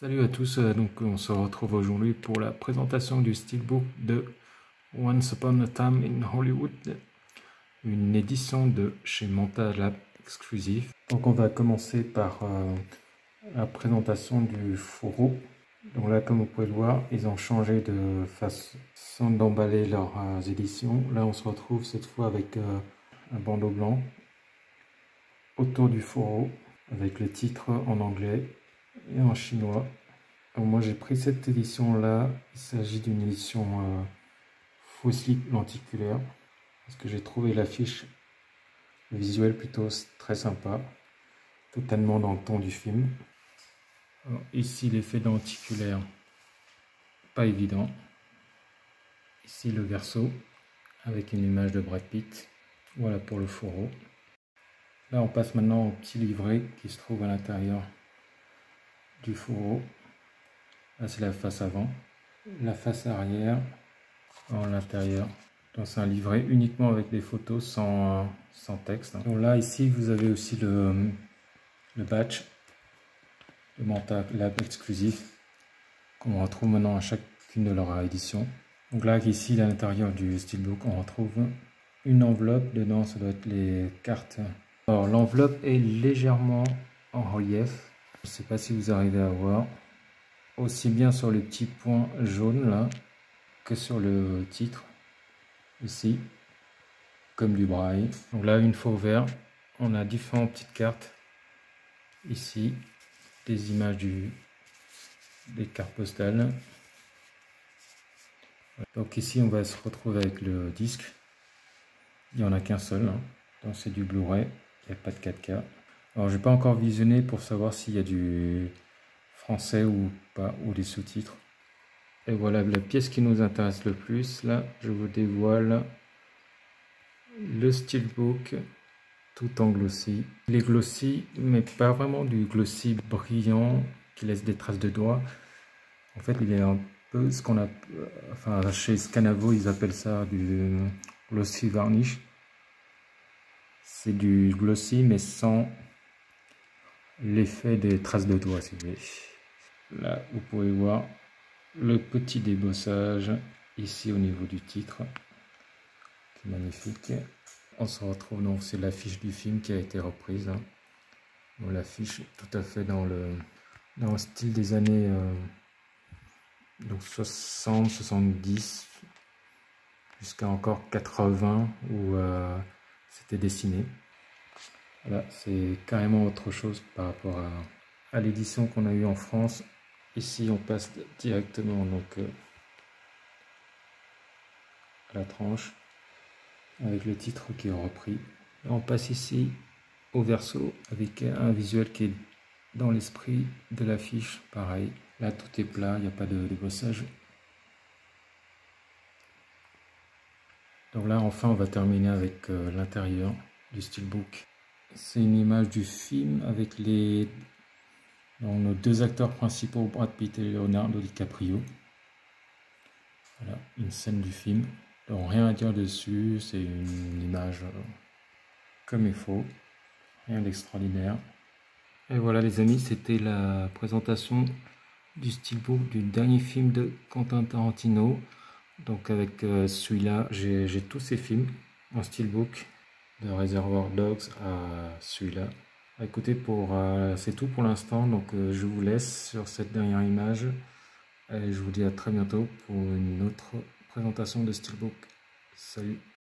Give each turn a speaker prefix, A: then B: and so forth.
A: Salut à tous, donc on se retrouve aujourd'hui pour la présentation du steelbook de Once Upon a Time in Hollywood, une édition de chez Montage Lab exclusif. Donc on va commencer par la présentation du fourreau. Donc là, comme vous pouvez le voir, ils ont changé de façon d'emballer leurs éditions. Là on se retrouve cette fois avec un bandeau blanc autour du fourreau avec le titre en anglais et en chinois. Alors moi j'ai pris cette édition là, il s'agit d'une édition full slip lenticulaire parce que j'ai trouvé l'affiche visuelle plutôt très sympa, totalement dans le ton du film. Alors, ici l'effet lenticulaire, pas évident. Ici le verso avec une image de Brad Pitt, voilà pour le fourreau. Là on passe maintenant au petit livret qui se trouve à l'intérieur du fourreau. Là c'est la face avant, la face arrière en l'intérieur. Donc c'est un livret uniquement avec des photos sans texte. Donc là ici vous avez aussi le badge de Montage Lab exclusif qu'on retrouve maintenant à chacune de leurs éditions. Donc là ici à l'intérieur du steelbook on retrouve une enveloppe, dedans ça doit être les cartes. Alors l'enveloppe est légèrement en relief, je ne sais pas si vous arrivez à voir, aussi bien sur les petits points jaunes là que sur le titre ici, comme du braille. Donc là une fois ouvert, on a différentes petites cartes ici, des images des cartes postales. Donc ici on va se retrouver avec le disque, il n'y en a qu'un seul, hein. Donc c'est du Blu-ray, il n'y a pas de 4K. Alors je n'ai pas encore visionné pour savoir s'il y a du français ou pas, ou des sous-titres. Et voilà la pièce qui nous intéresse le plus. Là je vous dévoile le steelbook tout en glossy. Il est glossy mais pas vraiment du glossy brillant qui laisse des traces de doigts. En fait il est un peu ce qu'on a, enfin chez Scanavo ils appellent ça du glossy varnish. C'est du glossy mais sans l'effet des traces de doigts si vous voulez. Là vous pouvez voir le petit débossage ici au niveau du titre, qui est magnifique. On se retrouve donc, c'est l'affiche du film qui a été reprise. Bon, l'affiche tout à fait dans le style des années donc 60, 70 jusqu'à encore 80 où c'était dessiné. Voilà, c'est carrément autre chose par rapport à l'édition qu'on a eu en France. Ici on passe directement donc à la tranche avec le titre qui est repris. Là, on passe ici au verso avec un visuel qui est dans l'esprit de l'affiche, pareil. Là tout est plat, il n'y a pas de débossage. Donc là enfin on va terminer avec l'intérieur du steelbook. C'est une image du film avec nos deux acteurs principaux, Brad Pitt et Leonardo DiCaprio. Voilà, une scène du film. Donc rien à dire dessus, c'est une image comme il faut, rien d'extraordinaire. Et voilà les amis, c'était la présentation du steelbook du dernier film de Quentin Tarantino. Donc avec celui-là, j'ai tous ces films en steelbook, de Reservoir Dogs à celui-là. Écoutez, c'est tout pour l'instant, donc je vous laisse sur cette dernière image et je vous dis à très bientôt pour une autre présentation de steelbook. Salut!